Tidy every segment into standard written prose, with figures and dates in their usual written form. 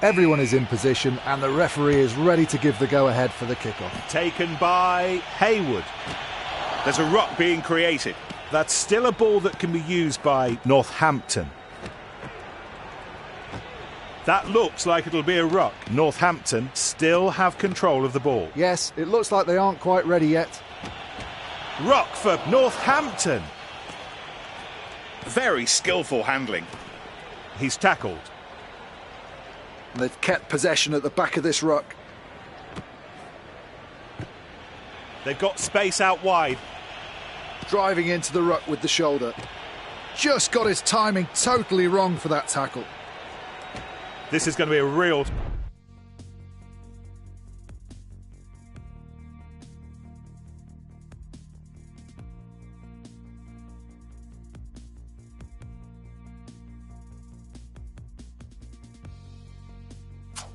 Everyone is in position and the referee is ready to give the go-ahead for the kickoff. Taken by Haywood. There's a ruck being created. That's still a ball that can be used by Northampton. That looks like it'll be a ruck. Northampton still have control of the ball. Yes, it looks like they aren't quite ready yet. Ruck for Northampton. Very skillful handling. He's tackled. They've kept possession at the back of this ruck. They've got space out wide. Driving into the ruck with the shoulder. Just got his timing totally wrong for that tackle. This is going to be a real...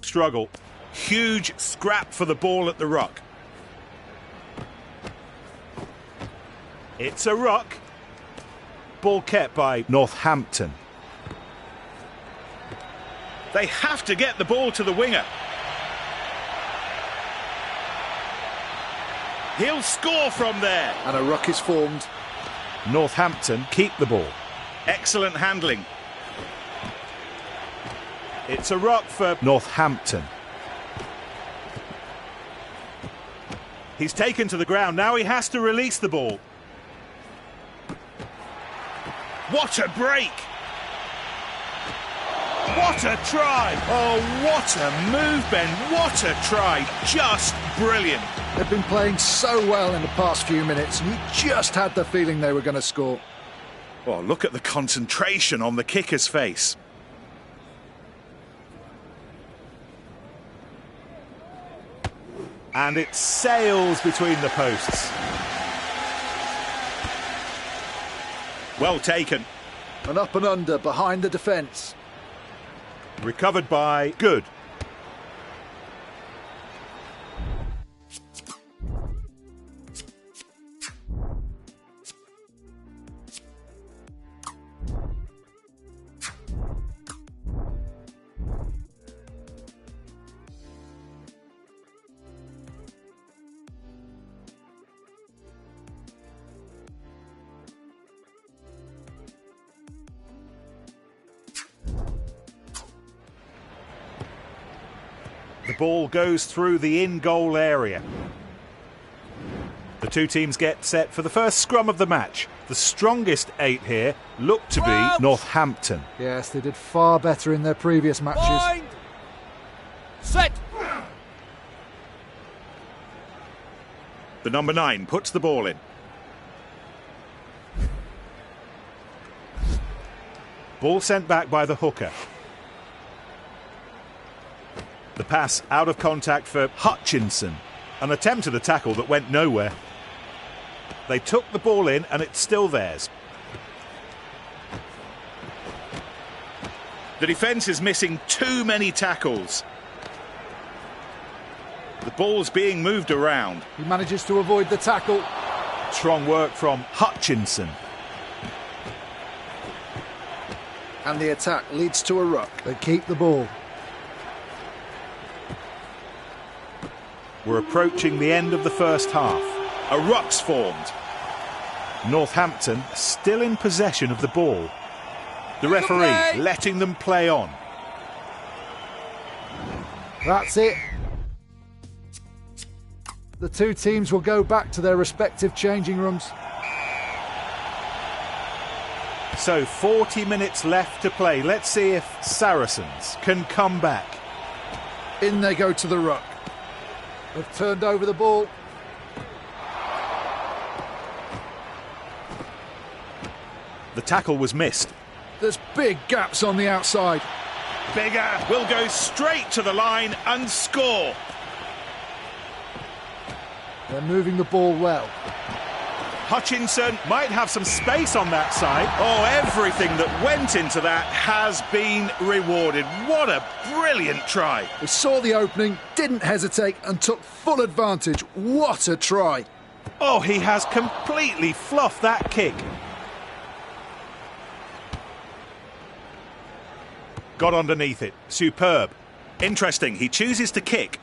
struggle. Huge scrap for the ball at the ruck. It's a ruck. Ball kept by Northampton. They have to get the ball to the winger. He'll score from there. And a ruck is formed. Northampton keep the ball. Excellent handling. It's a ruck for Northampton. He's taken to the ground. Now he has to release the ball. What a break! What a try! Oh, what a move, Ben. What a try. Just brilliant. They've been playing so well in the past few minutes, and you just had the feeling they were going to score. Oh, look at the concentration on the kicker's face. And it sails between the posts. Well taken. An up and under behind the defence. Recovered by Good. The ball goes through the in-goal area. The two teams get set for the first scrum of the match. The strongest 8 here look to be Northampton. Yes, they did far better in their previous matches. Mind. Set. The number 9 puts the ball in. Ball sent back by the hooker. The pass out of contact for Hutchinson. An attempt at a tackle that went nowhere. They took the ball in and it's still theirs. The defence is missing too many tackles. The ball's being moved around. He manages to avoid the tackle. Strong work from Hutchinson. And the attack leads to a ruck. They keep the ball. We're approaching the end of the first half. A ruck's formed. Northampton still in possession of the ball. The referee letting them play on. That's it. The two teams will go back to their respective changing rooms. So 40 minutes left to play. Let's see if Saracens can come back. In they go to the ruck. They've turned over the ball. The tackle was missed. There's big gaps on the outside. Bigger will go straight to the line and score. They're moving the ball well. Hutchinson might have some space on that side. Oh, everything that went into that has been rewarded. What a brilliant try. They saw the opening, didn't hesitate and took full advantage. What a try. Oh, he has completely fluffed that kick. Got underneath it. Superb. Interesting, he chooses to kick.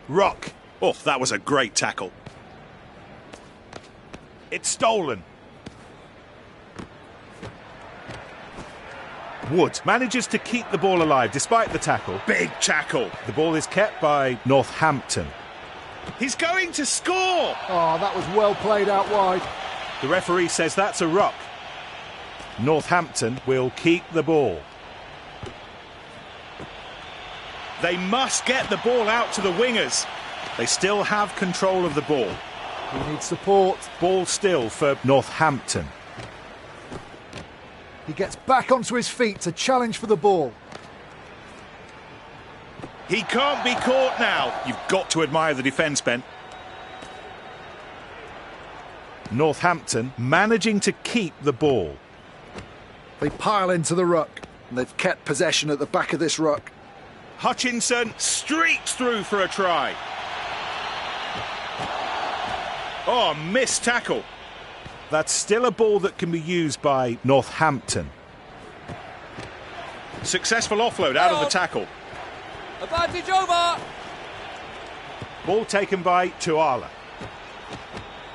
Rock. Oh, that was a great tackle. It's stolen. Wood manages to keep the ball alive despite the tackle. Big tackle. The ball is kept by Northampton. He's going to score! Oh, that was well played out wide. The referee says that's a ruck. Northampton will keep the ball. They must get the ball out to the wingers. They still have control of the ball. He needs support. Ball still for Northampton. He gets back onto his feet to challenge for the ball. He can't be caught now. You've got to admire the defence, Ben. Northampton managing to keep the ball. They pile into the ruck, and they've kept possession at the back of this ruck. Hutchinson streaks through for a try. Oh, missed tackle. That's still a ball that can be used by Northampton. Successful offload out of the tackle. Advantage over. Ball taken by Tuala.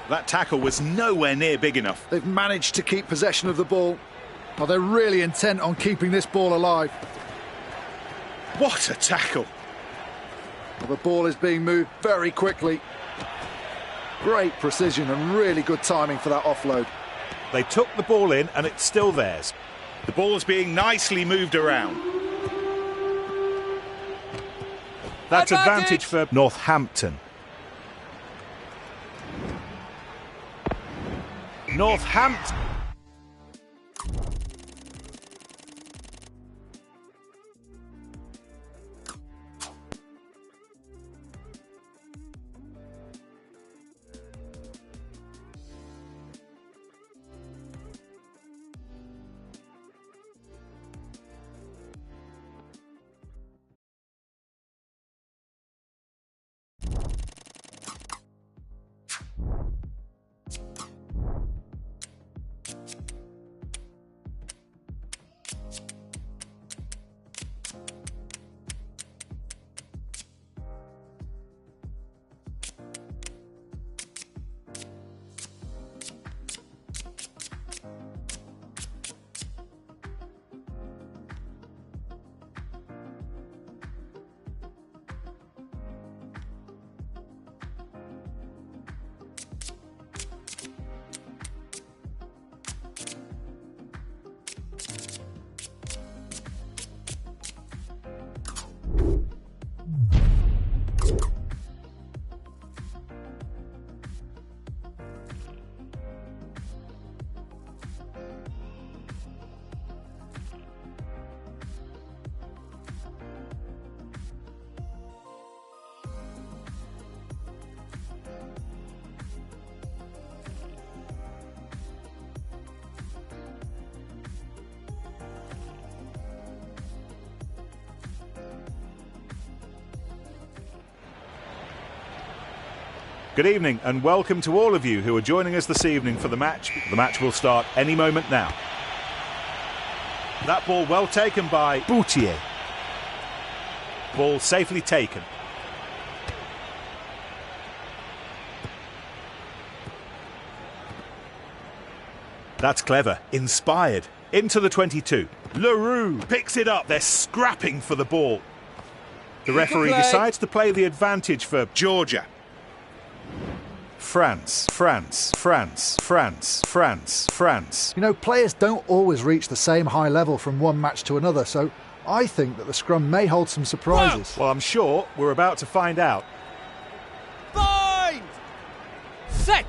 That tackle was nowhere near big enough. They've managed to keep possession of the ball. Oh, they're really intent on keeping this ball alive. What a tackle. Well, the ball is being moved very quickly. Great precision and really good timing for that offload. They took the ball in and it's still theirs. The ball is being nicely moved around. That's advantage for Northampton. Northampton. Good evening and welcome to all of you who are joining us this evening for the match. The match will start any moment now. That ball well taken by Boutier. Ball safely taken. That's clever. Inspired. Into the 22. Leroux picks it up. They're scrapping for the ball. The referee decides to play the advantage for Georgia. France, France, France, France, France, France. You know, players don't always reach the same high level from one match to another, so I think that the scrum may hold some surprises. Well, I'm sure we're about to find out. Bind! Set!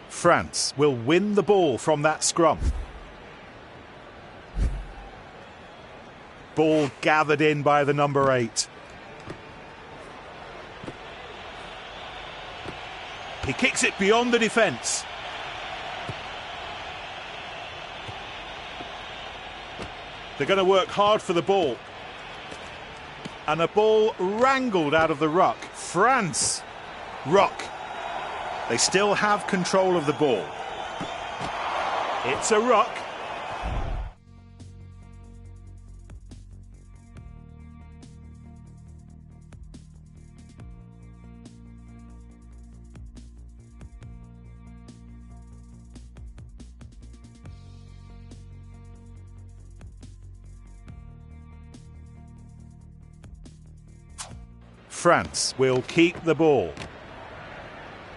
France will win the ball from that scrum. Ball gathered in by the number 8. He kicks it beyond the defence. They're going to work hard for the ball. And a ball wrangled out of the ruck. France. Ruck. They still have control of the ball. It's a ruck. France will keep the ball.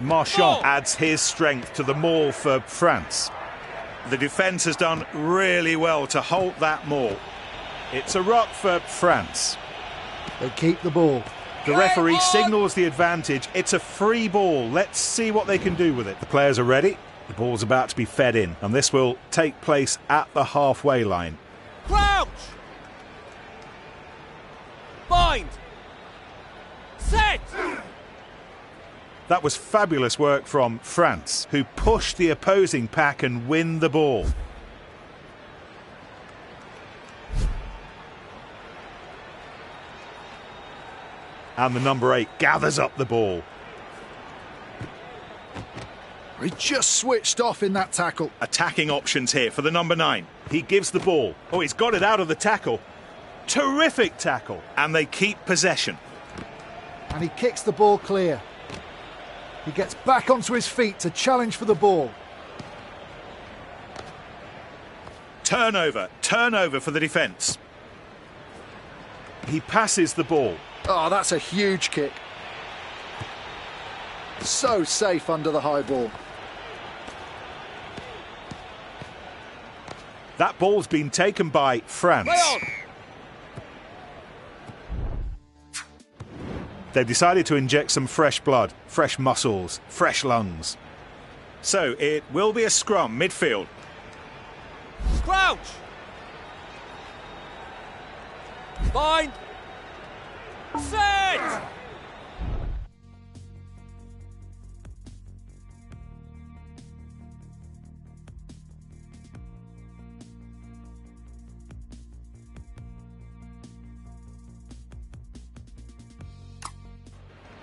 Marchand adds his strength to the maul for France. The defence has done really well to halt that maul. It's a ruck for France. They keep the ball. The referee signals the advantage. It's a free ball. Let's see what they can do with it. The players are ready. The ball's about to be fed in, and this will take place at the halfway line. Crouch! Bind! Set! That was fabulous work from France, who pushed the opposing pack and win the ball. And the number 8 gathers up the ball. He just switched off in that tackle. Attacking options here for the number 9. He gives the ball. Oh, he's got it out of the tackle. Terrific tackle. And they keep possession. And he kicks the ball clear. He gets back onto his feet to challenge for the ball. Turnover for the defence. He passes the ball. Oh, that's a huge kick. So safe under the high ball. That ball's been taken by France. They've decided to inject some fresh blood, fresh muscles, fresh lungs. So it will be a scrum midfield. Crouch! Bind! Set!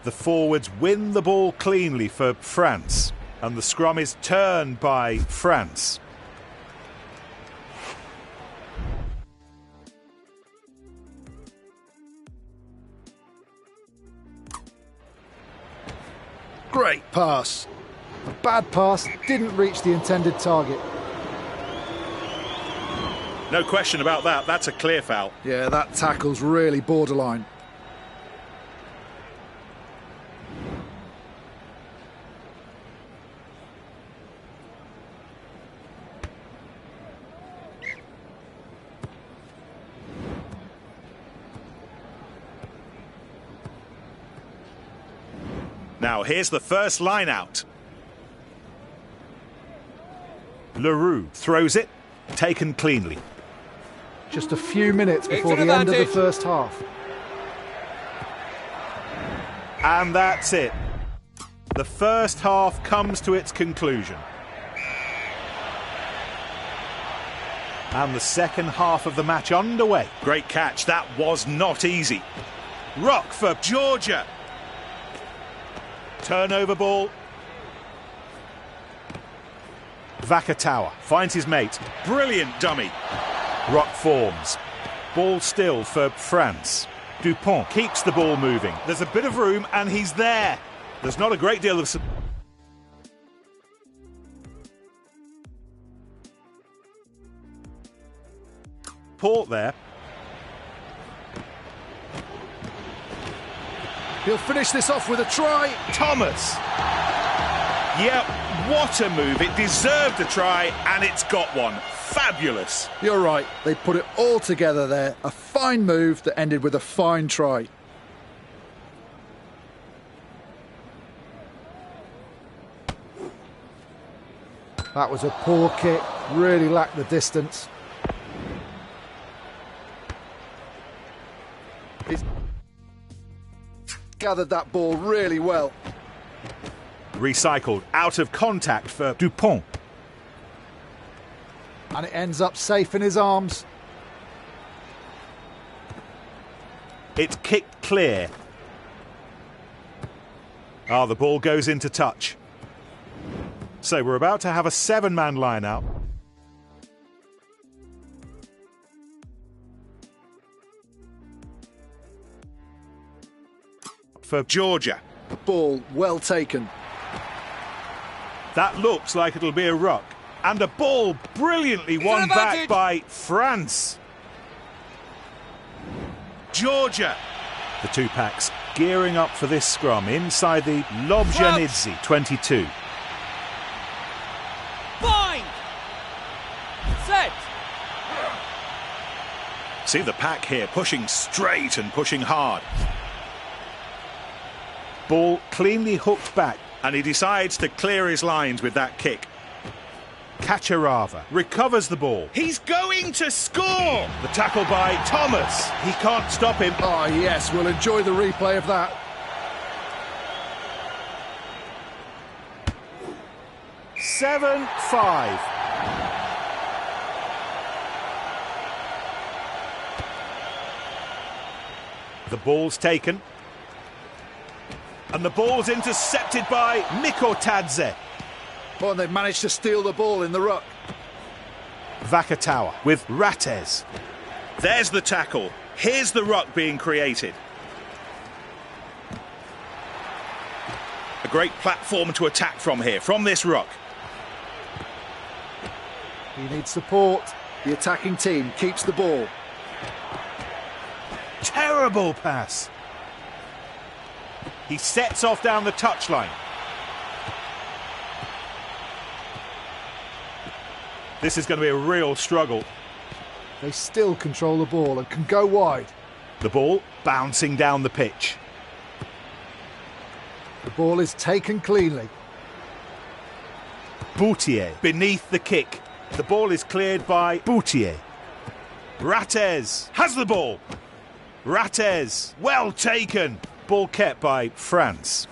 The forwards win the ball cleanly for France, and the scrum is turned by France. Great pass. A bad pass didn't reach the intended target. No question about that, that's a clear foul. Yeah, that tackle's really borderline. Now here's the first line out. Leroux throws it, taken cleanly. Just a few minutes before the end of the first half. And that's it. The first half comes to its conclusion. And the second half of the match underway. Great catch, that was not easy. Ruck for Georgia. Turnover ball. Vakatawa finds his mate. Brilliant dummy. Ruck forms. Ball still for France. Dupont keeps the ball moving. There's a bit of room and he's there. There's not a great deal of support there. He'll finish this off with a try. Thomas. Yep, what a move. It deserved a try and it's got one. Fabulous. You're right. They put it all together there. A fine move that ended with a fine try. That was a poor kick. Really lacked the distance. He's gathered that ball really well. Recycled out of contact for Dupont. And it ends up safe in his arms. It's kicked clear. The ball goes into touch. So we're about to have a 7-man line out. for Georgia. Ball well taken. that. Looks like it'll be a ruck. And a ball brilliantly won back by France. Georgia. The two packs gearing up for this scrum inside the Lobjanidze 22. Bind! Set! See the pack here pushing straight and pushing hard. Ball cleanly hooked back. And he decides to clear his lines with that kick. Kacharava recovers the ball. He's going to score! The tackle by Thomas. He can't stop him. Oh, yes, we'll enjoy the replay of that. Seven, 5. The ball's taken. And the ball's intercepted by Mikotadze. Well, they've managed to steal the ball in the ruck. Vakatawa with Rates. There's the tackle. Here's the ruck being created. A great platform to attack from here, from this ruck. He needs support. The attacking team keeps the ball. Terrible pass. He sets off down the touchline. This is going to be a real struggle. They still control the ball and can go wide. The ball bouncing down the pitch. The ball is taken cleanly. Boutier beneath the kick. The ball is cleared by Boutier. Rates has the ball. Rates, well taken. Ball kept by France.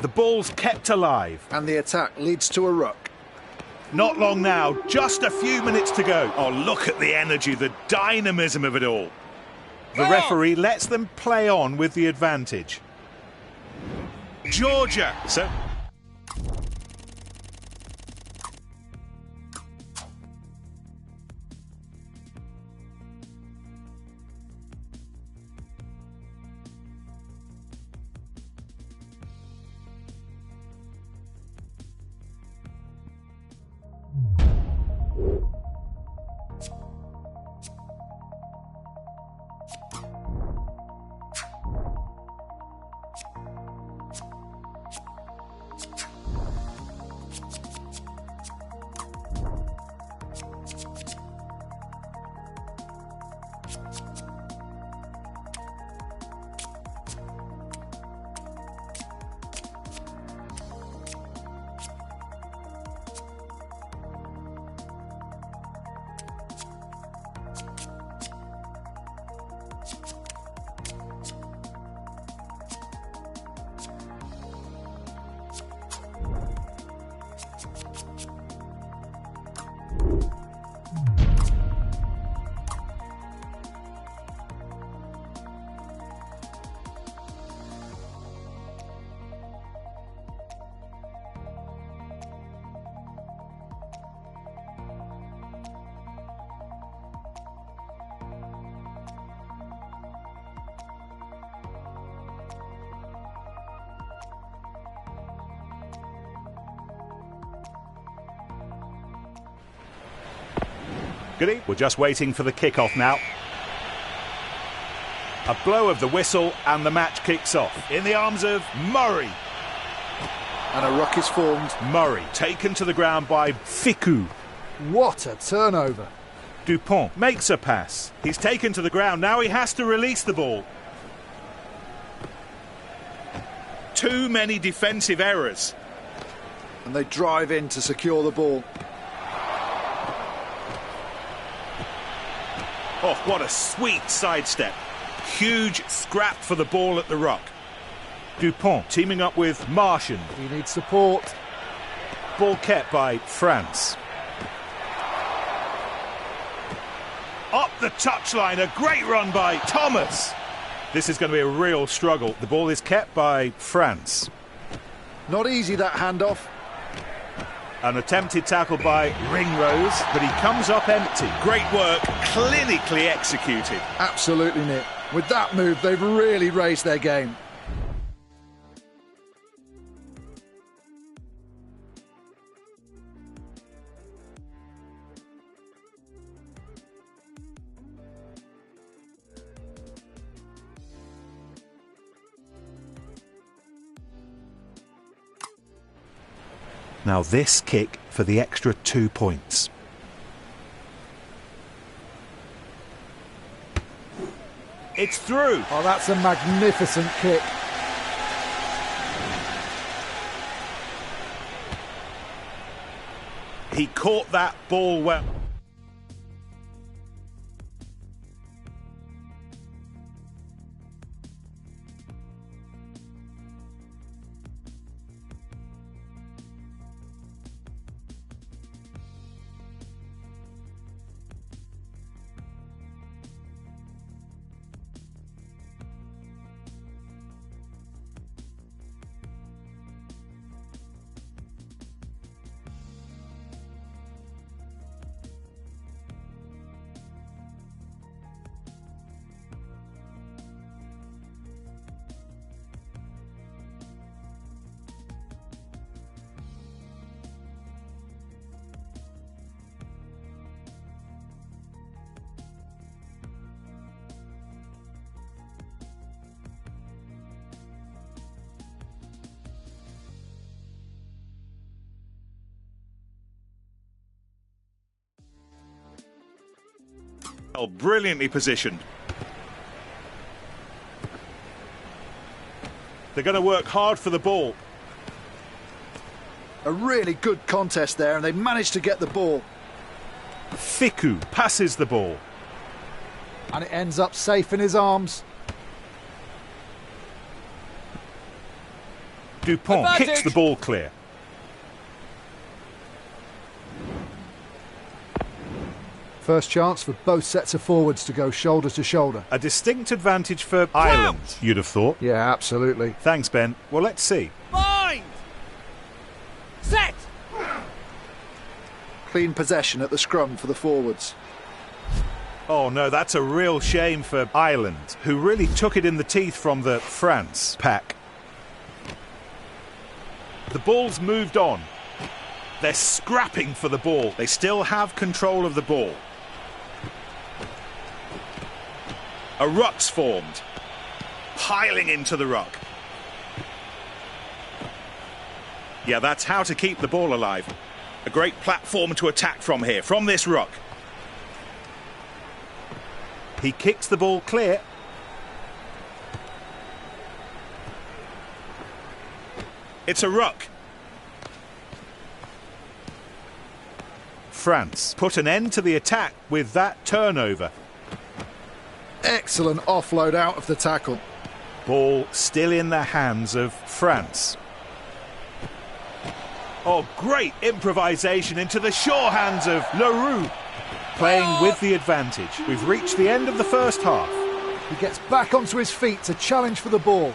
The ball's kept alive. And the attack leads to a ruck. Not long now, just a few minutes to go. Oh, look at the energy, the dynamism of it all. The referee lets them play on with the advantage. Georgia. So Goody, we're just waiting for the kick-off now. A blow of the whistle and the match kicks off. In the arms of Murray. And a ruck is formed. Murray taken to the ground by Ficou. What a turnover. Dupont makes a pass. He's taken to the ground. Now he has to release the ball. too many defensive errors. And they drive in to secure the ball. Oh, what a sweet sidestep. Huge scrap for the ball at the ruck. Dupont teaming up with Martian. He needs support. Ball kept by France. Up the touchline, a great run by Thomas. This is going to be a real struggle. The ball is kept by France. Not easy, that handoff. An attempted tackle by Ringrose, but he comes up empty. Great work, clinically executed. Absolutely, Nick. With that move, they've really raised their game. Now this kick for the extra 2 points. It's through. Oh, that's a magnificent kick. He caught that ball well. Oh, brilliantly positioned. They're going to work hard for the ball. A really good contest there, and they managed to get the ball. Fiku passes the ball. And it ends up safe in his arms. Dupont Advantage. kicks the ball clear. First chance for both sets of forwards to go shoulder to shoulder. A distinct advantage for Ireland, you'd have thought. Yeah, absolutely. Thanks, Ben. Well, let's see. Bind! Set! Clean possession at the scrum for the forwards. Oh no, that's a real shame for Ireland, who really took it in the teeth from the France pack. The ball's moved on. They're scrapping for the ball. They still have control of the ball. A ruck's formed. Piling into the ruck. Yeah, that's how to keep the ball alive. A great platform to attack from here, from this ruck. He kicks the ball clear. It's a ruck. France put an end to the attack with that turnover. Excellent offload out of the tackle. Ball still in the hands of France. Oh, great improvisation into the sure hands of Leroux. Playing with the advantage. We've reached the end of the first half. He gets back onto his feet to challenge for the ball.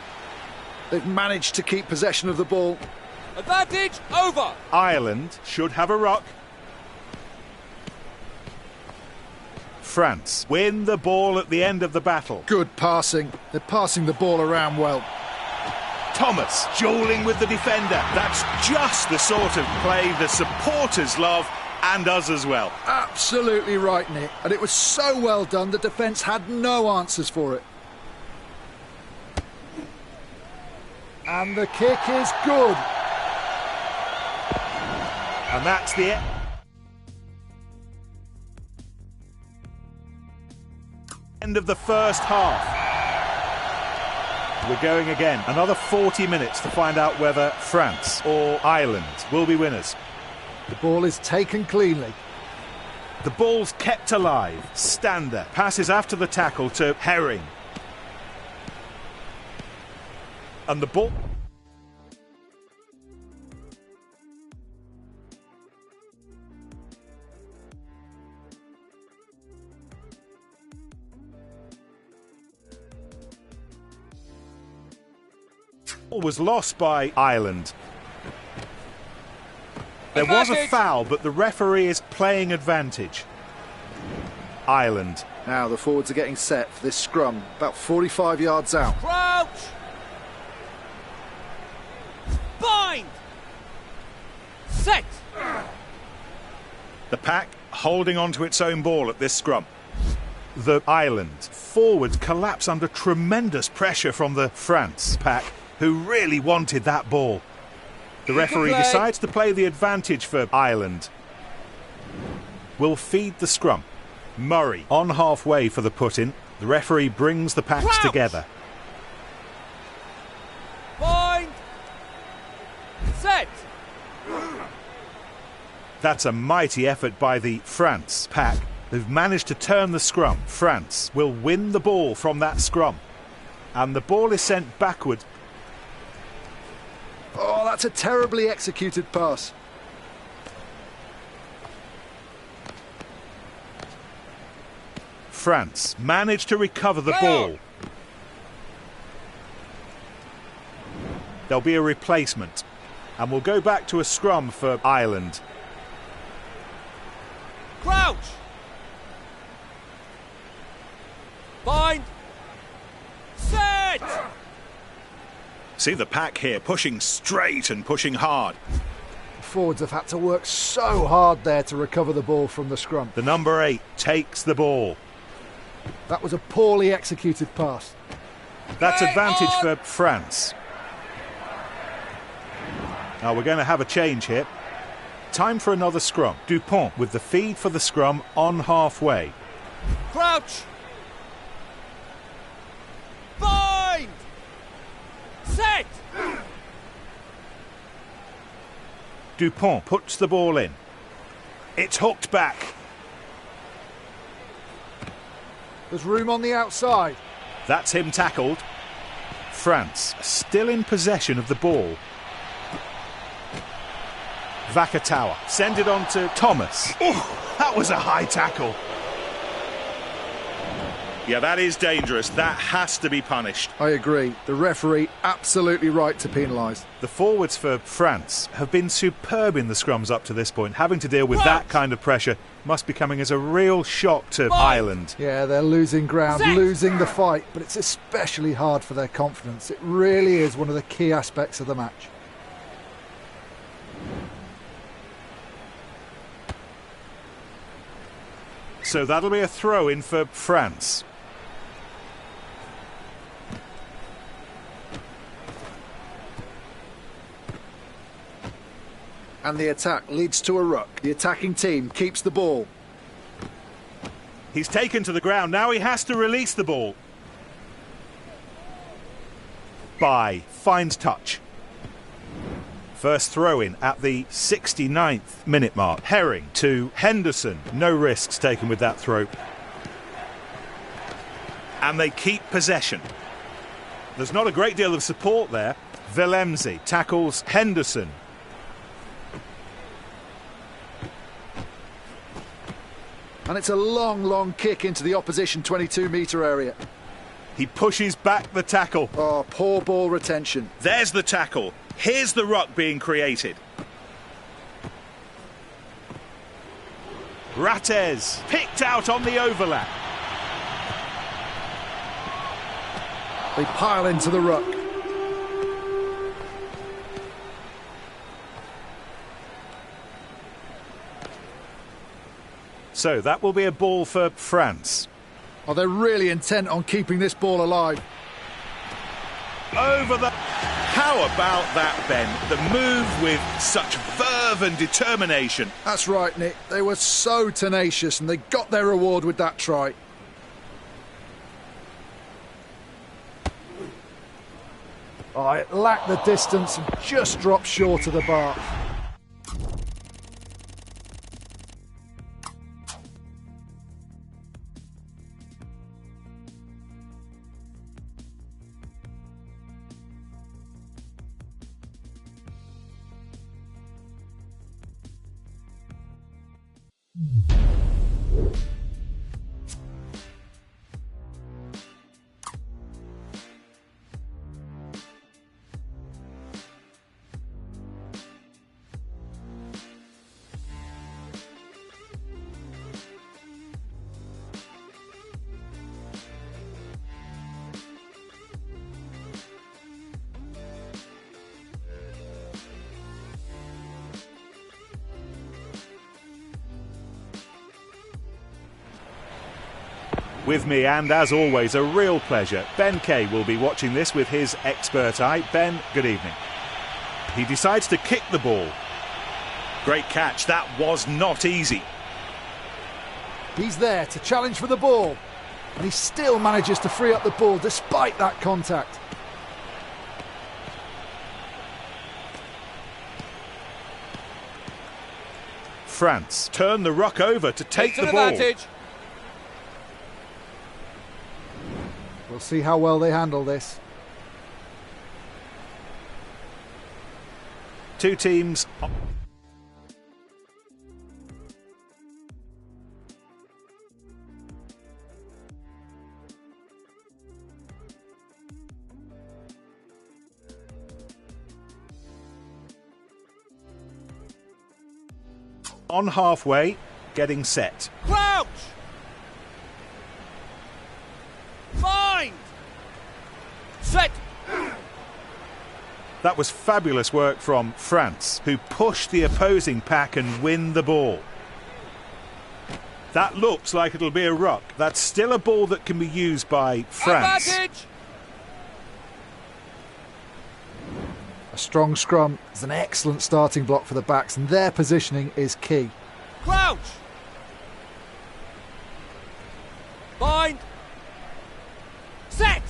They've managed to keep possession of the ball. Advantage over! Ireland should have a ruck. France win the ball at the end of the battle. Good passing. They're passing the ball around well. Thomas dueling with the defender. That's just the sort of play the supporters love, and us as well. Absolutely right, Nick. And it was so well done, the defence had no answers for it. And the kick is good. And that's the end of the first half. We're going again. Another 40 minutes to find out whether France or Ireland will be winners. The ball is taken cleanly. The ball's kept alive. Stander passes after the tackle to Herring. And the ball... was lost by Ireland. There was a foul, but the referee is playing advantage. Ireland. Now the forwards are getting set for this scrum, about 45 yards out. Crouch! Bind! Set! The pack holding on to its own ball at this scrum. The Ireland forwards collapse under tremendous pressure from the France pack, who really wanted that ball. The referee decides to play the advantage for Ireland. Will feed the scrum. Murray on halfway for the put-in. The referee brings the packs together. Bind. Set. That's a mighty effort by the France pack. They've managed to turn the scrum. France will win the ball from that scrum. And the ball is sent backward. Oh, that's a terribly executed pass. France managed to recover the ball. There'll be a replacement. And we'll go back to a scrum for Ireland. Crouch. Bind. Set. See the pack here, pushing straight and pushing hard. The forwards have had to work so hard there to recover the ball from the scrum. The number 8 takes the ball. That was a poorly executed pass. That's advantage for France. Now we're going to have a change here. Time for another scrum. Dupont with the feed for the scrum on halfway. Crouch. Bind. Set. Dupont puts the ball in. It's hooked back. There's room on the outside. That's him tackled. France still in possession of the ball. Vakatawa send it on to Thomas. Oh, that was a high tackle. Yeah, that is dangerous. That has to be punished. I agree. The referee absolutely right to penalise. The forwards for France have been superb in the scrums up to this point. Having to deal with that kind of pressure must be coming as a real shock to Ireland. Yeah, they're losing ground, losing the fight, but it's especially hard for their confidence. It really is one of the key aspects of the match. So that'll be a throw-in for France. And the attack leads to a ruck. The attacking team keeps the ball. He's taken to the ground. Now he has to release the ball. By finds touch. First throw-in at the 69th minute mark. Herring to Henderson. No risks taken with that throw. And they keep possession. There's not a great deal of support there. Willemse tackles Henderson. And it's a long, long kick into the opposition 22-metre area. He pushes back the tackle. Oh, poor ball retention. There's the tackle. Here's the ruck being created. Rattez picked out on the overlap. They pile into the ruck. So that will be a ball for France. Oh, they're really intent on keeping this ball alive. Over the... How about that, Ben? The move with such verve and determination. That's right, Nick. They were so tenacious and they got their reward with that try. Oh, it lacked the distance and just dropped short of the bar. With me, and as always, a real pleasure. Ben Kay will be watching this with his expert eye. Ben, good evening. He decides to kick the ball. Great catch. That was not easy. He's there to challenge for the ball, and he still manages to free up the ball despite that contact. France turn the ruck over to take the ball. Advantage. We'll see how well they handle this. Two teams. On halfway, getting set. Crouch. Bind. Set. That was fabulous work from France, who pushed the opposing pack and win the ball. That looks like it'll be a ruck. That's still a ball that can be used by France. Advantage. A strong scrum is an excellent starting block for the backs, and their positioning is key. Crouch. Bind. Set.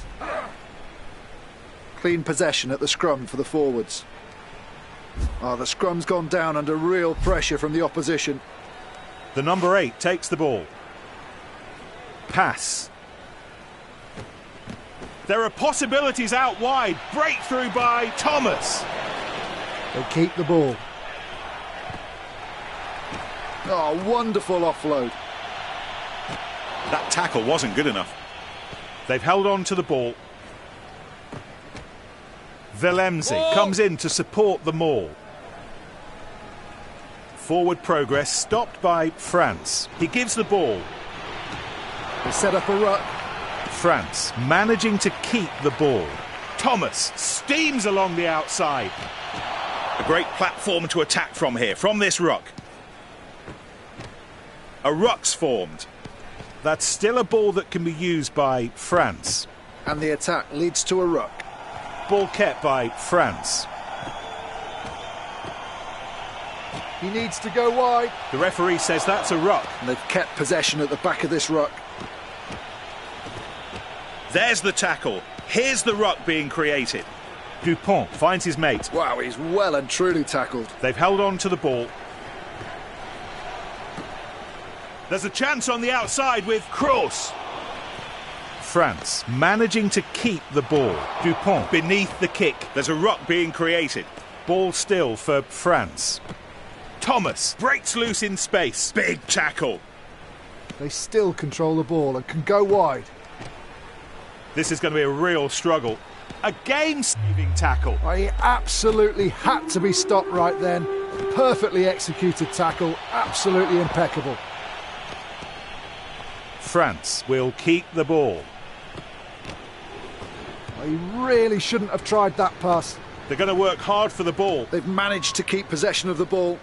Clean possession at the scrum for the forwards. Oh, the scrum's gone down under real pressure from the opposition. The number 8 takes the ball. Pass. There are possibilities out wide. Breakthrough by Thomas. They keep the ball. Oh, wonderful offload. That tackle wasn't good enough. They've held on to the ball. Willemse comes in to support the maul. Forward progress stopped by France. He gives the ball. They set up a ruck. France managing to keep the ball. Thomas steams along the outside. A great platform to attack from here, from this ruck. A ruck's formed. That's still a ball that can be used by France. And the attack leads to a ruck. Ball kept by France. He needs to go wide. The referee says that's a ruck. And they've kept possession at the back of this ruck. There's the tackle. Here's the ruck being created. Dupont finds his mate. Wow, he's well and truly tackled. They've held on to the ball. There's a chance on the outside with Kroos. France managing to keep the ball. Dupont beneath the kick. There's a ruck being created. Ball still for France. Thomas breaks loose in space. Big tackle. They still control the ball and can go wide. This is going to be a real struggle. A game-saving tackle. Oh, he absolutely had to be stopped right then. Perfectly executed tackle. Absolutely impeccable. France will keep the ball. He really shouldn't have tried that pass. They're going to work hard for the ball. They've managed to keep possession of the ball.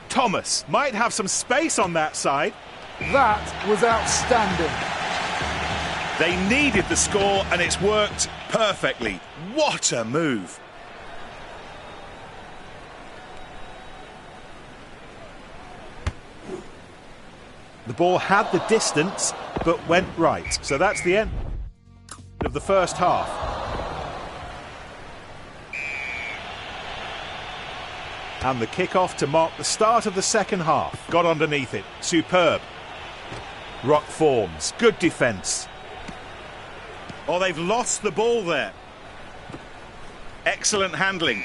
Thomas might have some space on that side. That was outstanding. They needed the score and it's worked perfectly. What a move. The ball had the distance but went right. So that's the end of the first half. And the kick-off to mark the start of the second half. Got underneath it. Superb. Ruck forms. Good defence. Oh, they've lost the ball there. Excellent handling.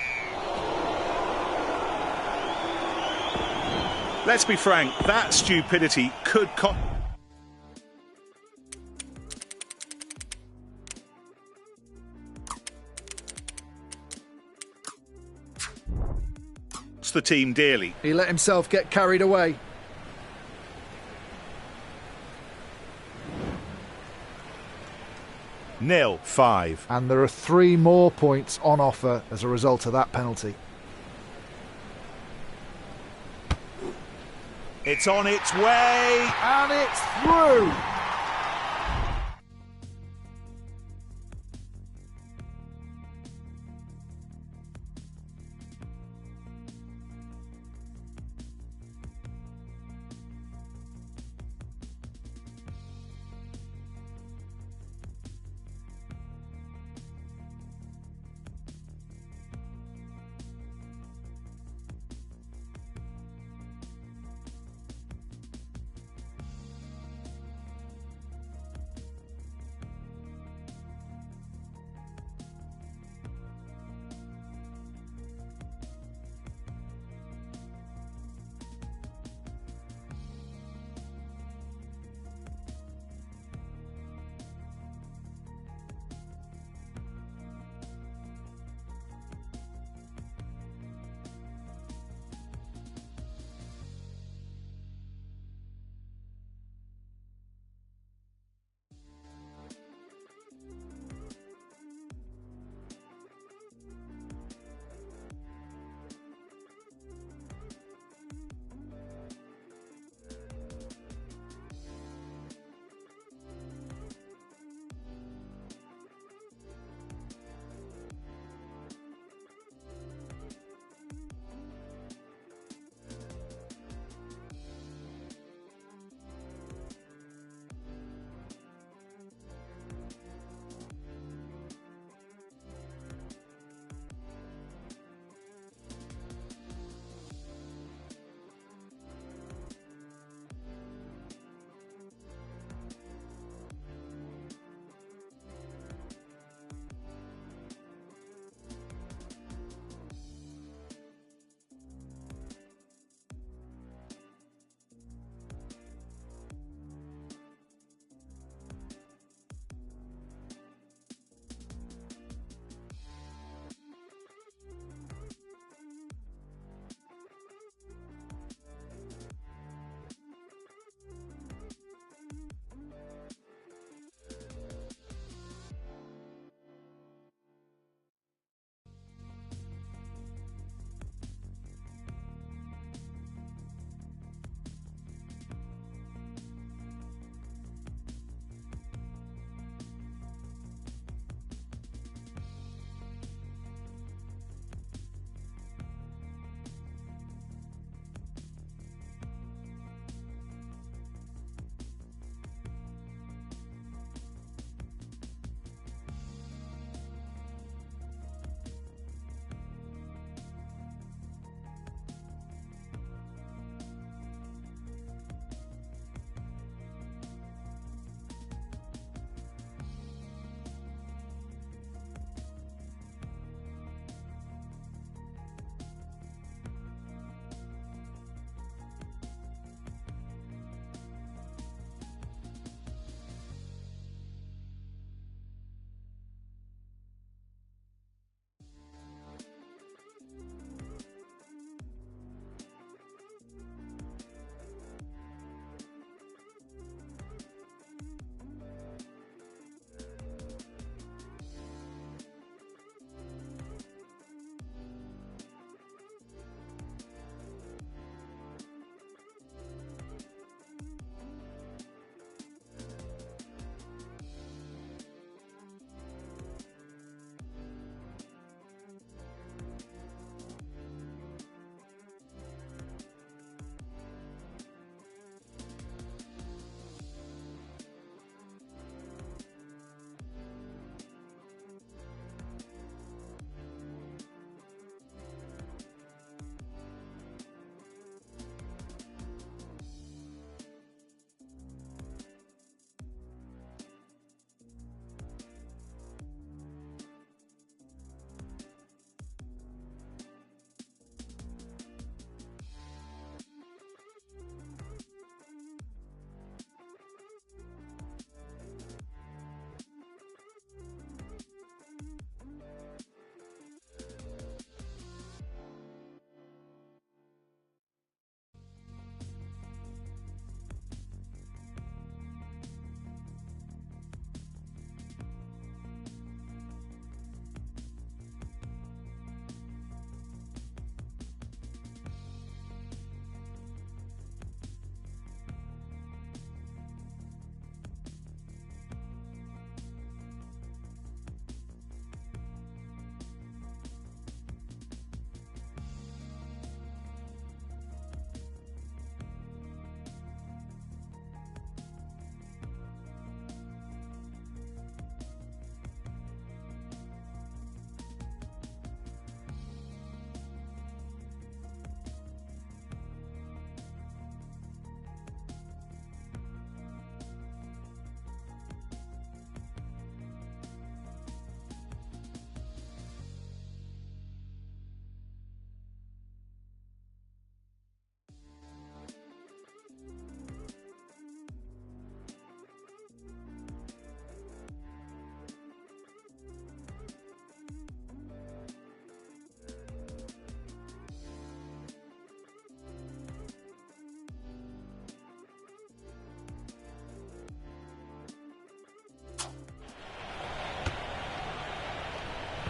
Let's be frank, that stupidity could cost the team dearly. He let himself get carried away. Nil 5. And there are 3 more points on offer as a result of that penalty. It's on its way. And it's through.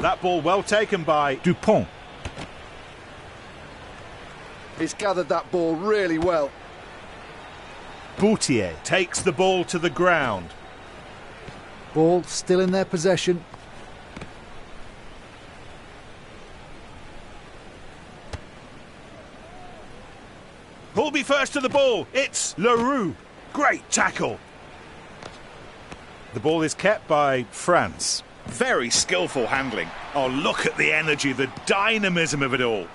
That ball well taken by Dupont. He's gathered that ball really well. Boutier takes the ball to the ground. Ball still in their possession. Who'll be first to the ball? It's Leroux. Great tackle. The ball is kept by France. Very skillful handling. Oh, look at the energy, the dynamism of it all.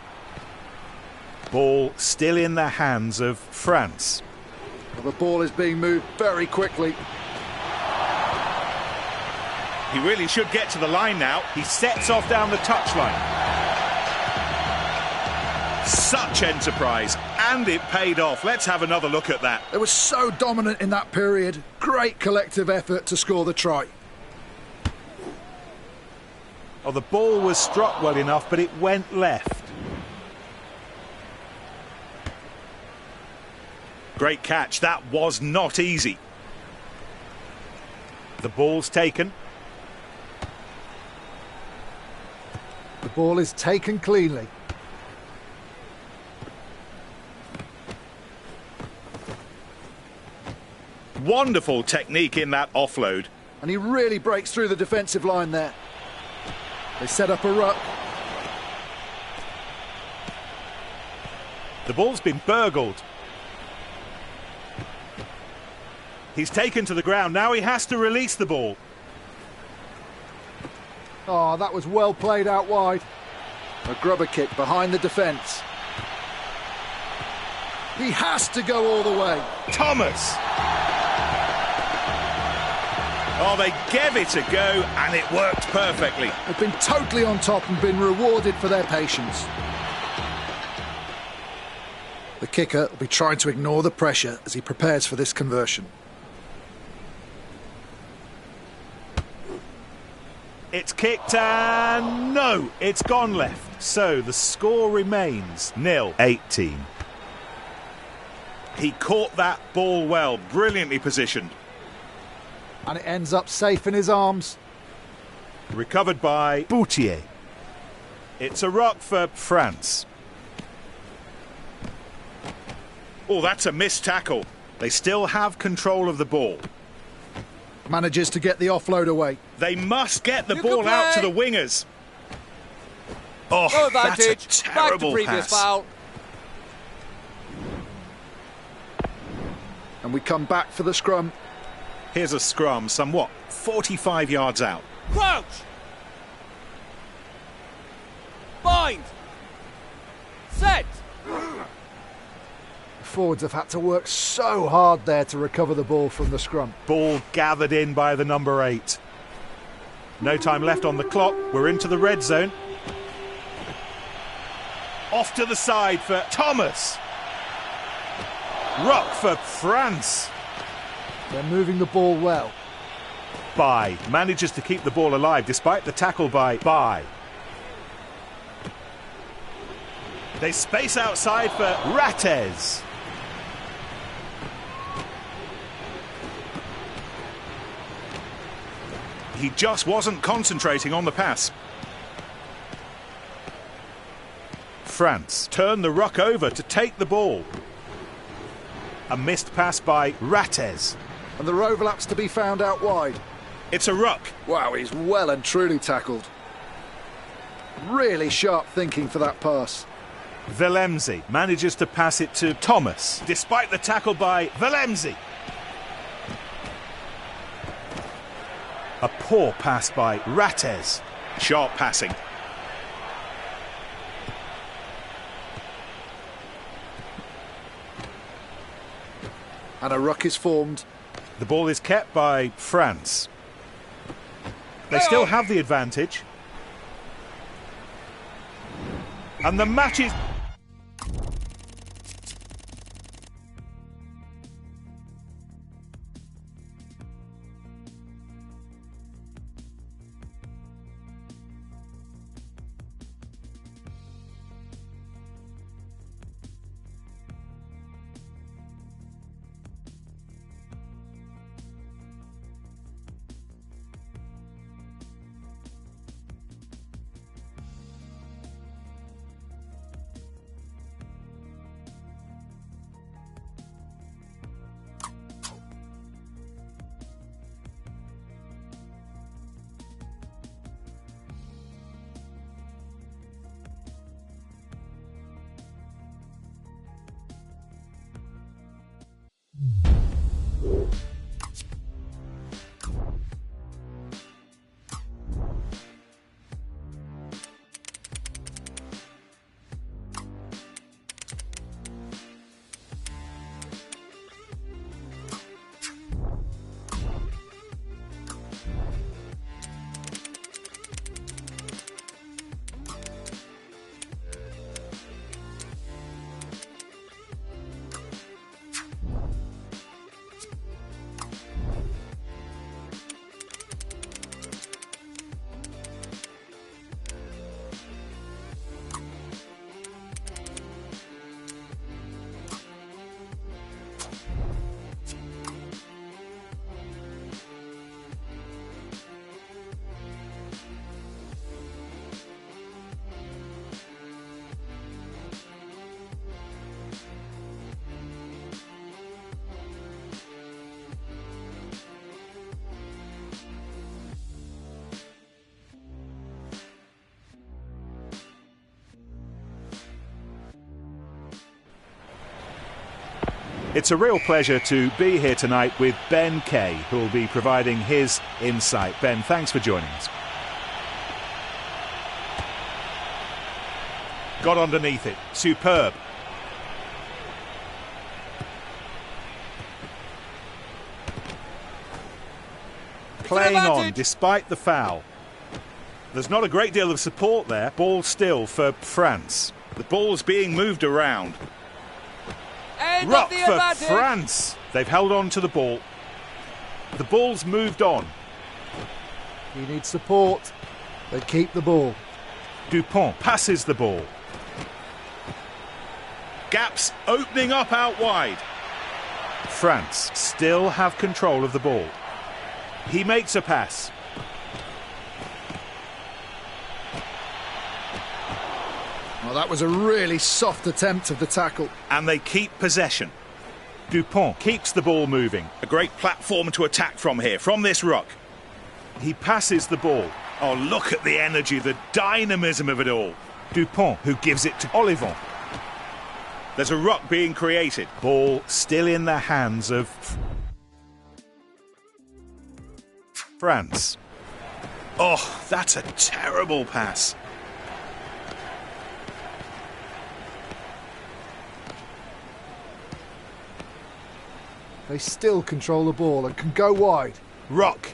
Ball still in the hands of France. Well, the ball is being moved very quickly. He really should get to the line now. He sets off down the touchline. Such enterprise, and it paid off. Let's have another look at that. They were so dominant in that period. Great collective effort to score the try. Oh, the ball was struck well enough, but it went left. Great catch. That was not easy. The ball's taken. The ball is taken cleanly. Wonderful technique in that offload. And he really breaks through the defensive line there. They set up a ruck. The ball's been burgled. He's taken to the ground. Now he has to release the ball. Oh, that was well played out wide. A grubber kick behind the defence. He has to go all the way. Thomas! Oh, they gave it a go, and it worked perfectly. They've been totally on top and been rewarded for their patience. The kicker will be trying to ignore the pressure as he prepares for this conversion. It's kicked and no, it's gone left. So the score remains 0-18. He caught that ball well, brilliantly positioned. And it ends up safe in his arms. Recovered by Boutier. It's a ruck for France. Oh, that's a missed tackle. They still have control of the ball. Manages to get the offload away. They must get the You ball can out to play. the wingers. Oh, No that's a advantage. Back to terrible previous pass. foul. And we come back for the scrum. Here's a scrum, somewhat 45 yards out. Crouch. Bind. Set. Forwards have had to work so hard there to recover the ball from the scrum. Ball gathered in by the number 8. No time left on the clock. We're into the red zone. Off to the side for Thomas. Ruck for France. They're moving the ball well. Bai manages to keep the ball alive despite the tackle by Bai. They space outside for Rattez. He just wasn't concentrating on the pass. France turn the ruck over to take the ball. A missed pass by Rattez. And there are overlaps to be found out wide. It's a ruck. Wow, he's well and truly tackled. Really sharp thinking for that pass. Willemse manages to pass it to Thomas, despite the tackle by Willemse. A poor pass by Rattez. Sharp passing. And a ruck is formed. The ball is kept by France. They still have the advantage. And the match is... It's a real pleasure to be here tonight with Ben Kay, who will be providing his insight. Ben, thanks for joining us. Got underneath it. Superb. Playing on despite the foul. There's not a great deal of support there. Ball still for France. The ball's being moved around. Ruck for France. They've held on to the ball. The ball's moved on. He needs support. They keep the ball. Dupont passes the ball. Gaps opening up out wide. France still have control of the ball. He makes a pass. Well, that was a really soft attempt of the tackle. And they keep possession. Dupont keeps the ball moving. A great platform to attack from here, from this ruck. He passes the ball. Oh, look at the energy, the dynamism of it all. Dupont, who gives it to Olivon. There's a ruck being created. Ball still in the hands of France. Oh, that's a terrible pass. They still control the ball and can go wide. Ruck.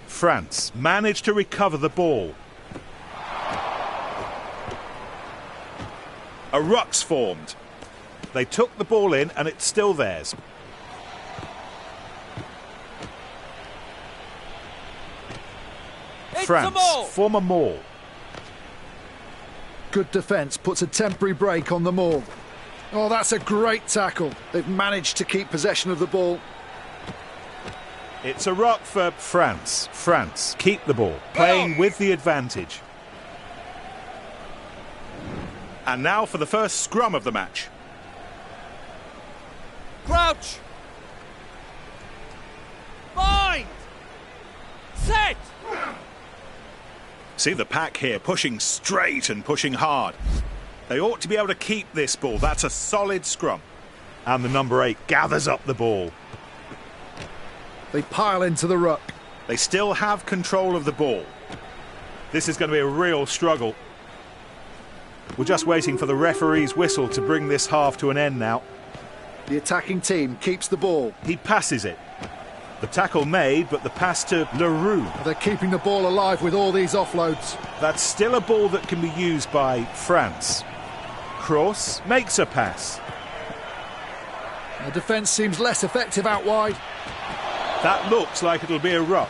France managed to recover the ball. A ruck's formed. They took the ball in and it's still theirs. France form a maul. Good defence puts a temporary break on the maul. Oh, that's a great tackle. They've managed to keep possession of the ball. It's a ruck for France. France keep the ball, playing with the advantage. And now for the first scrum of the match. Crouch. Bind. Set. See the pack here, pushing straight and pushing hard. They ought to be able to keep this ball. That's a solid scrum. And the number 8 gathers up the ball. They pile into the ruck. They still have control of the ball. This is going to be a real struggle. We're just waiting for the referee's whistle to bring this half to an end now. The attacking team keeps the ball. He passes it. The tackle made, but the pass to Leroux. They're keeping the ball alive with all these offloads. That's still a ball that can be used by France. Cross makes a pass. The defence seems less effective out wide. That looks like it'll be a ruck.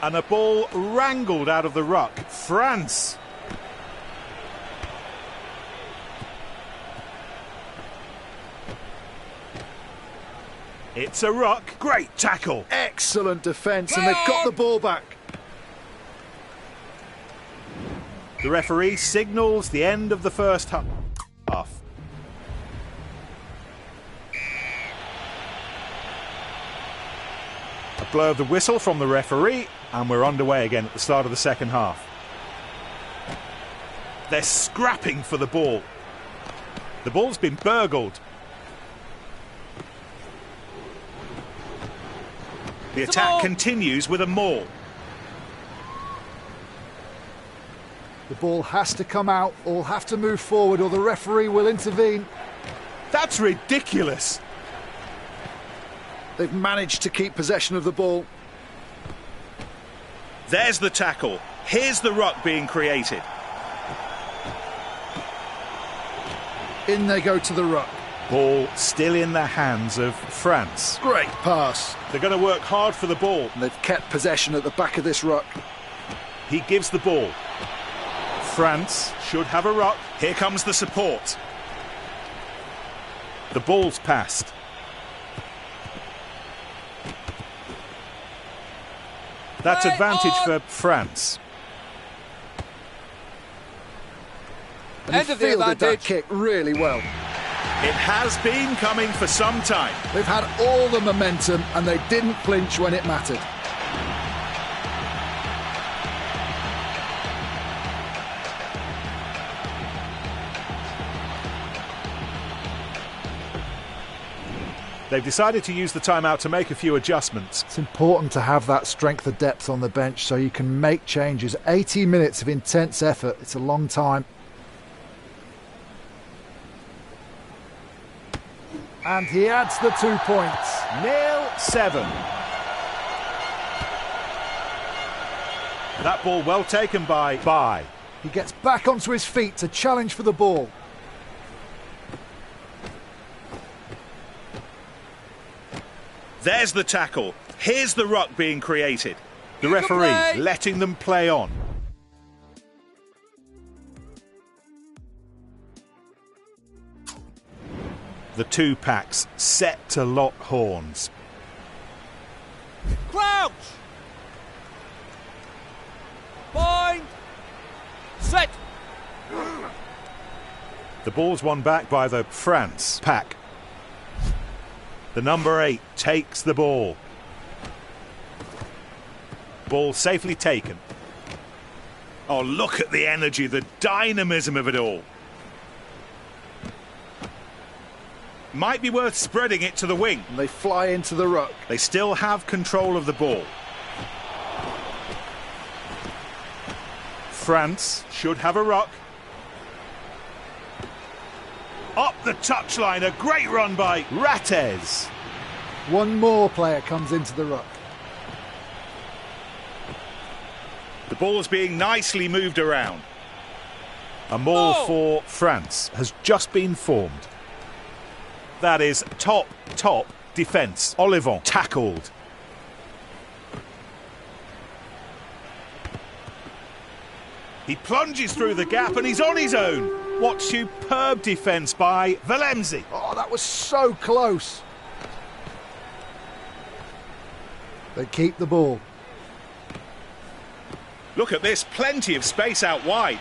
And a ball wrangled out of the ruck. France. It's a ruck. Great tackle. Excellent defence, and they've got the ball back. The referee signals the end of the first half. A blow of the whistle from the referee, and we're underway again at the start of the second half. They're scrapping for the ball. The ball's been burgled. The attack continues with a maul. The ball has to come out, or have to move forward, or the referee will intervene. That's ridiculous. They've managed to keep possession of the ball. There's the tackle. Here's the ruck being created. In they go to the ruck. Ball still in the hands of France. Great pass. They're going to work hard for the ball. And they've kept possession at the back of this ruck. He gives the ball. France should have a ruck. Here comes the support. The ball's passed. That's advantage for France. And he fielded that kick really well. It has been coming for some time. They've had all the momentum and they didn't flinch when it mattered. They've decided to use the timeout to make a few adjustments. It's important to have that strength of depth on the bench so you can make changes. 80 minutes of intense effort, it's a long time. And he adds the 2 points. 0-7. That ball well taken by. He gets back onto his feet to challenge for the ball. There's the tackle. Here's the ruck being created. The referee letting them play on. The two packs set to lock horns. Crouch! Bind! Set! The ball's won back by the France pack. The number 8 takes the ball. Ball safely taken. Oh, look at the energy, the dynamism of it all. Might be worth spreading it to the wing. And they fly into the ruck. They still have control of the ball. France should have a ruck. Up the touchline, a great run by Rattez. One more player comes into the ruck. The ball's being nicely moved around. A maul for France has just been formed. That is top defence. Olivon tackled. He plunges through the gap and he's on his own. What superb defence by Valemzi. Oh, that was so close. They keep the ball. Look at this, plenty of space out wide.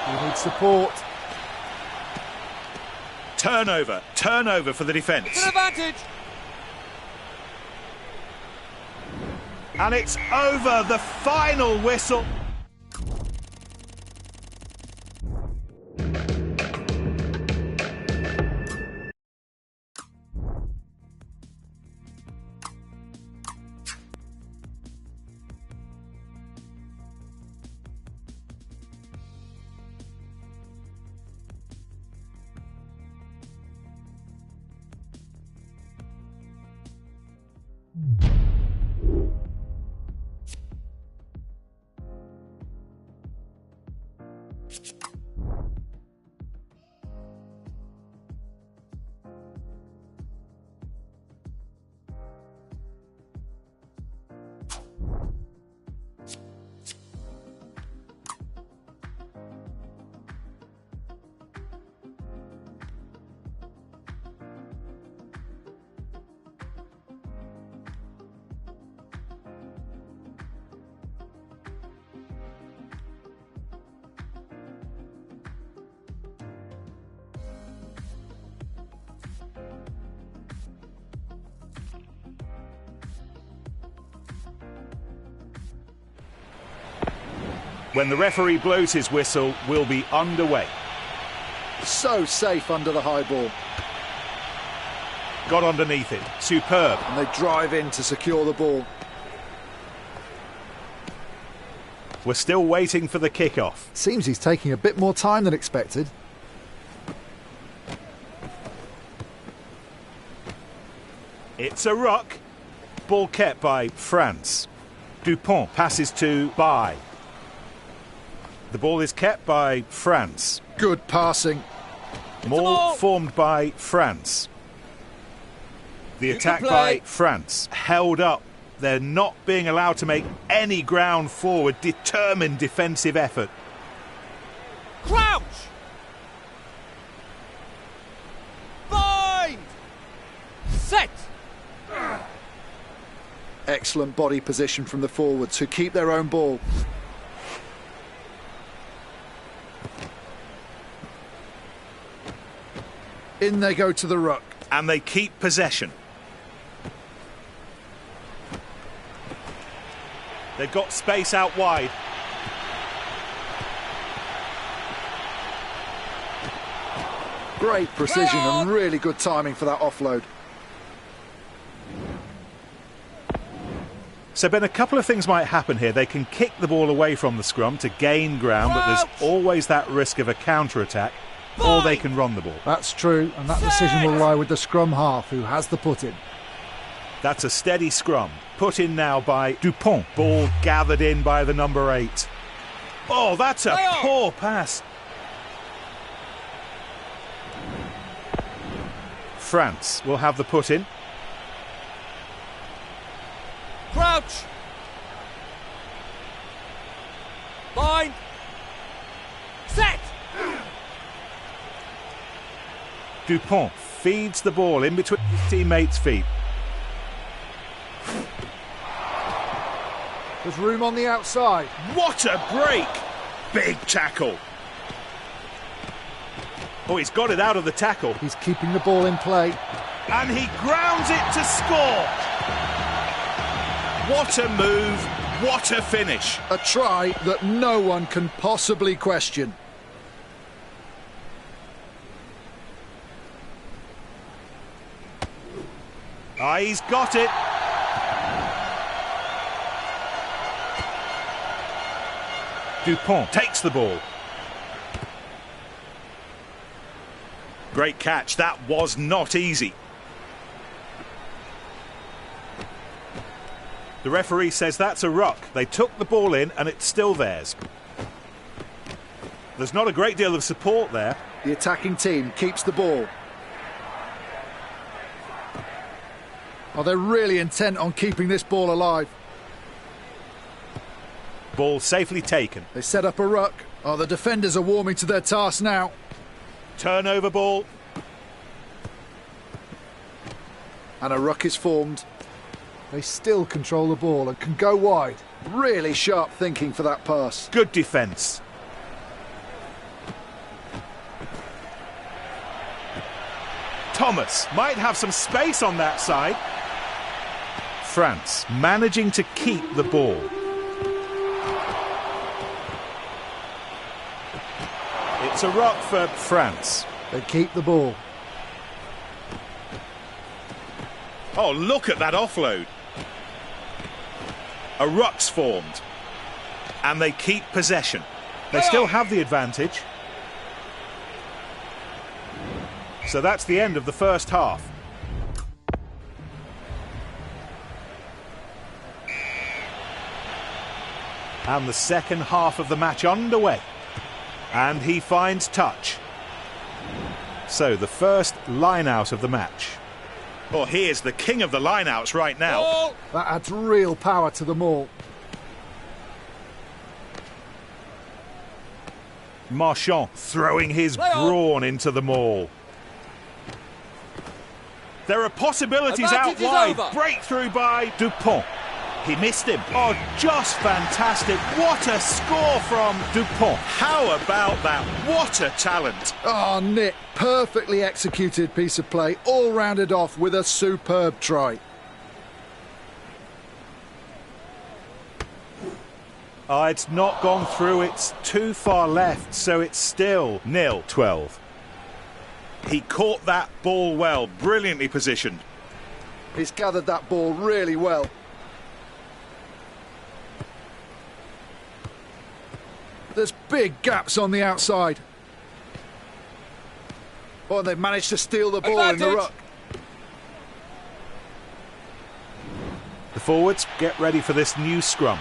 He needs support. Turnover for the defence. It's an advantage! And it's over, the final whistle. When the referee blows his whistle, we'll be underway. So safe under the high ball. Got underneath it. Superb. And they drive in to secure the ball. We're still waiting for the kickoff. Seems he's taking a bit more time than expected. It's a ruck. Ball kept by France. Dupont passes to By. The ball is kept by France. Good passing. Maul formed by France. The attack by France held up. They're not being allowed to make any ground forward. Determined defensive effort. Crouch! Bind! Set! Excellent body position from the forwards who keep their own ball. In they go to the ruck. And they keep possession. They've got space out wide. Great precision and really good timing for that offload. So, Ben, a couple of things might happen here. They can kick the ball away from the scrum to gain ground, but there's always that risk of a counter-attack, or they can run the ball. That's true, and that decision will lie with the scrum half, who has the put-in. That's a steady scrum. Put in now by Dupont. Ball gathered in by the number 8. Oh, that's a poor pass. France will have the put-in. Crouch. Bind. Set. Dupont feeds the ball in between his teammates' feet. There's room on the outside. What a break! Big tackle. Oh, he's got it out of the tackle. He's keeping the ball in play. And he grounds it to score. What a move, what a finish. A try that no one can possibly question. Ah, he's got it. Dupont takes the ball. Great catch, that was not easy. The referee says that's a ruck. They took the ball in and it's still theirs. There's not a great deal of support there. The attacking team keeps the ball. Oh, they're really intent on keeping this ball alive. Ball safely taken. They set up a ruck. Oh, the defenders are warming to their task now. Turnover ball. And a ruck is formed. They still control the ball and can go wide. Really sharp thinking for that pass. Good defence. Thomas might have some space on that side. France managing to keep the ball. It's a ruck for France. They keep the ball. Oh, look at that offload. A ruck's formed. And they keep possession. They still have the advantage. So that's the end of the first half. And the second half of the match underway. And he finds touch. So the first line out of the match. Oh, he is the king of the line-outs right now. Ball. That adds real power to the maul. Marchand throwing his brawn into the maul. There are possibilities out Advantage is wide. over. Breakthrough by Dupont. He missed him. Oh, just fantastic. What a score from Dupont. How about that? What a talent. Oh, Nick, perfectly executed piece of play, all rounded off with a superb try. Oh, it's not gone through. It's too far left, so it's still 0-12. He caught that ball well, brilliantly positioned. He's gathered that ball really well. There's big gaps on the outside. Oh, and they've managed to steal the ball in the Advantage. ruck. The forwards get ready for this new scrum.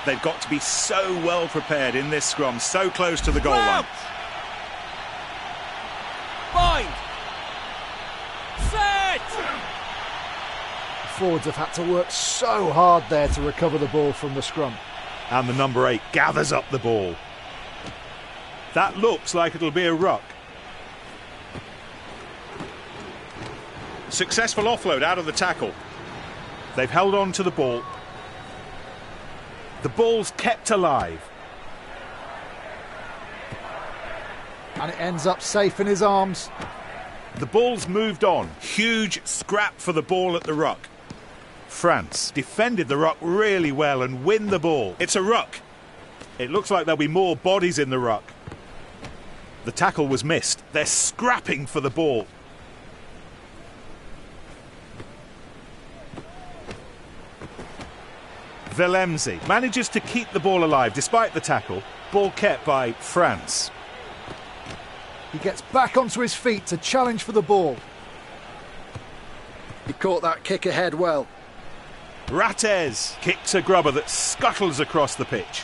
They've got to be so well prepared in this scrum, so close to the goal line. Bind. Set. Forwards have had to work so hard there to recover the ball from the scrum. And the number 8 gathers up the ball. That looks like it'll be a ruck. Successful offload out of the tackle. They've held on to the ball. The ball's kept alive. And it ends up safe in his arms. The ball's moved on. Huge scrap for the ball at the ruck. France defended the ruck really well and win the ball. It's a ruck. It looks like there'll be more bodies in the ruck. The tackle was missed. They're scrapping for the ball. Willemse manages to keep the ball alive despite the tackle. Ball kept by France. He gets back onto his feet to challenge for the ball. He caught that kick ahead well. Rates kicks a grubber that scuttles across the pitch.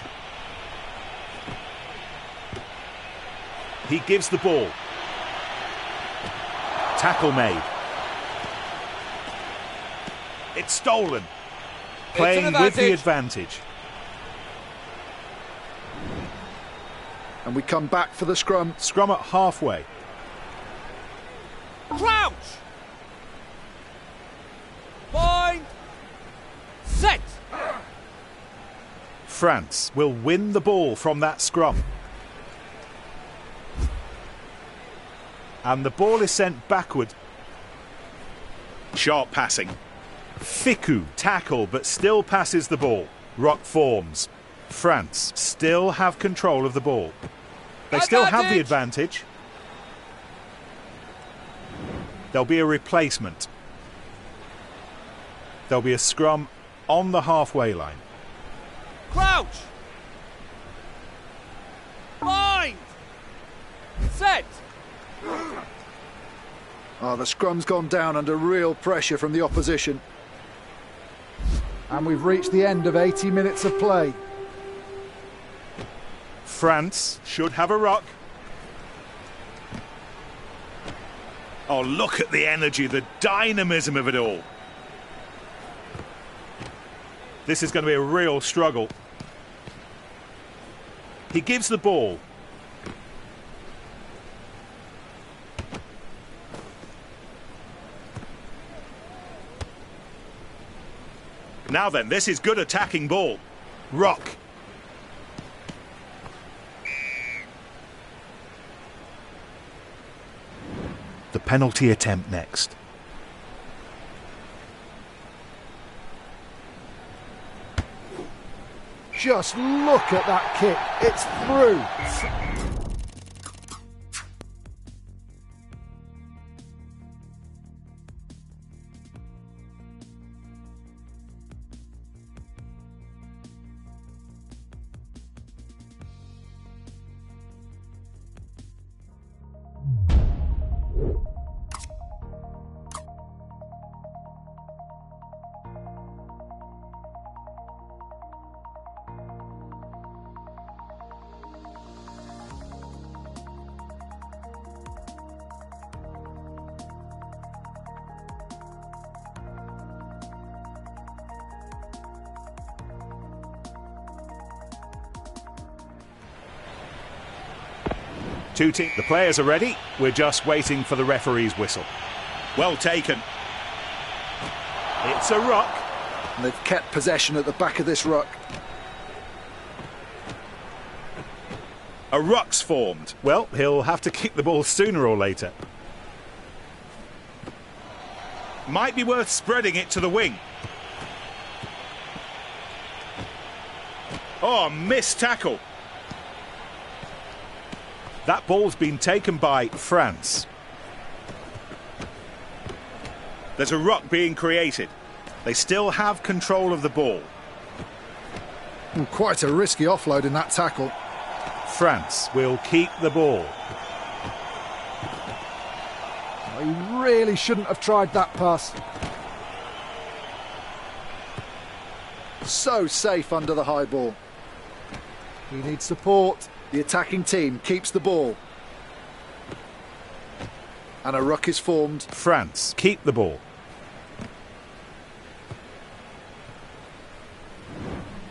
He gives the ball. Tackle made. It's stolen. Playing with the advantage. And we come back for the scrum. Scrum at halfway. Crouch! Bind! Set! France will win the ball from that scrum. And the ball is sent backward. Sharp passing. Ficou tackle but still passes the ball. Ruck forms. France still have control of the ball. They still have the advantage. There'll be a replacement. There'll be a scrum on the halfway line. Crouch! Bind! Set! Oh, the scrum's gone down under real pressure from the opposition. And we've reached the end of 80 minutes of play. France should have a ruck. Oh, look at the energy, the dynamism of it all. This is going to be a real struggle. He gives the ball. Now then, this is good attacking ball. Ruck. The penalty attempt next. Just look at that kick. It's through. The players are ready. We're just waiting for the referee's whistle. Well taken. It's a ruck. And they've kept possession at the back of this ruck. A ruck's formed. Well, he'll have to kick the ball sooner or later. Might be worth spreading it to the wing. Oh, missed tackle. That ball's been taken by France. There's a ruck being created. They still have control of the ball. Quite a risky offload in that tackle. France will keep the ball. He really shouldn't have tried that pass. So safe under the high ball. He needs support. The attacking team keeps the ball. And a ruck is formed. France keep the ball.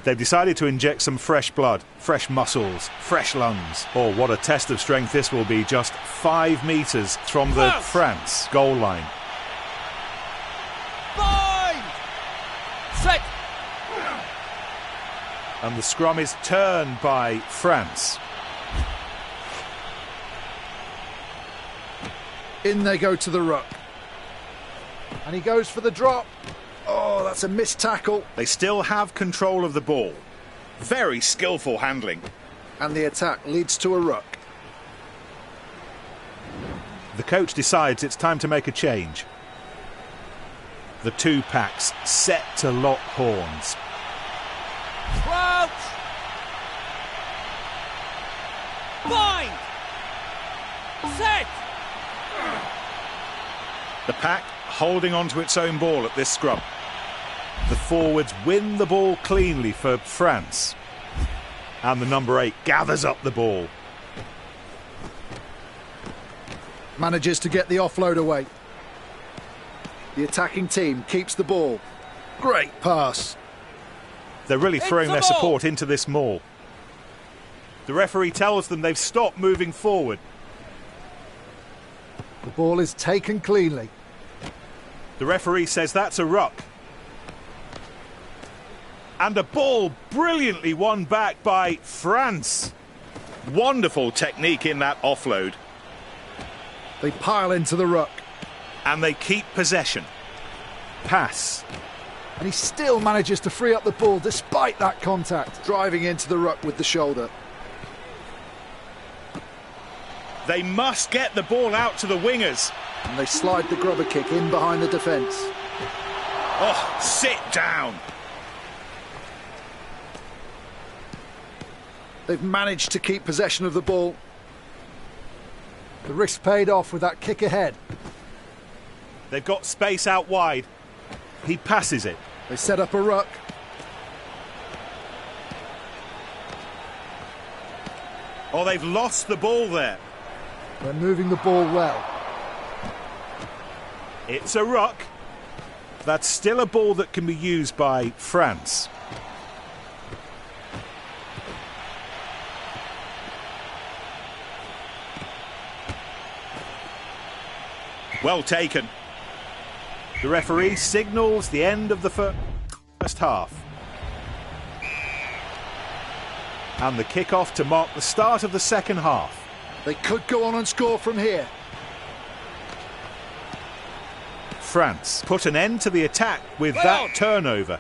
They've decided to inject some fresh blood, fresh muscles, fresh lungs. Oh, what a test of strength this will be, just 5 metres from the France goal line. Bind! Set! And the scrum is turned by France. In they go to the ruck. And he goes for the drop. Oh, that's a missed tackle. They still have control of the ball. Very skillful handling. And the attack leads to a ruck. The coach decides it's time to make a change. The two packs set to lock horns. Crouch. Bind. Set. The pack holding on to its own ball at this scrum. The forwards win the ball cleanly for France. And the number 8 gathers up the ball. Manages to get the offload away. The attacking team keeps the ball. Great pass. They're really throwing It's their the ball. support into this maul. The referee tells them they've stopped moving forward. The ball is taken cleanly. The referee says that's a ruck. And a ball brilliantly won back by France. Wonderful technique in that offload. They pile into the ruck. And they keep possession. Pass. And he still manages to free up the ball despite that contact. Driving into the ruck with the shoulder. They must get the ball out to the wingers. And they slide the grubber kick in behind the defence. Oh, sit down. They've managed to keep possession of the ball. The risk paid off with that kick ahead. They've got space out wide. He passes it. They set up a ruck. Oh, they've lost the ball there. They're moving the ball well. It's a ruck. That's still a ball that can be used by France. Well taken. The referee signals the end of the first half. And the kick-off to mark the start of the second half. They could go on and score from here. France put an end to the attack with Well that on. turnover.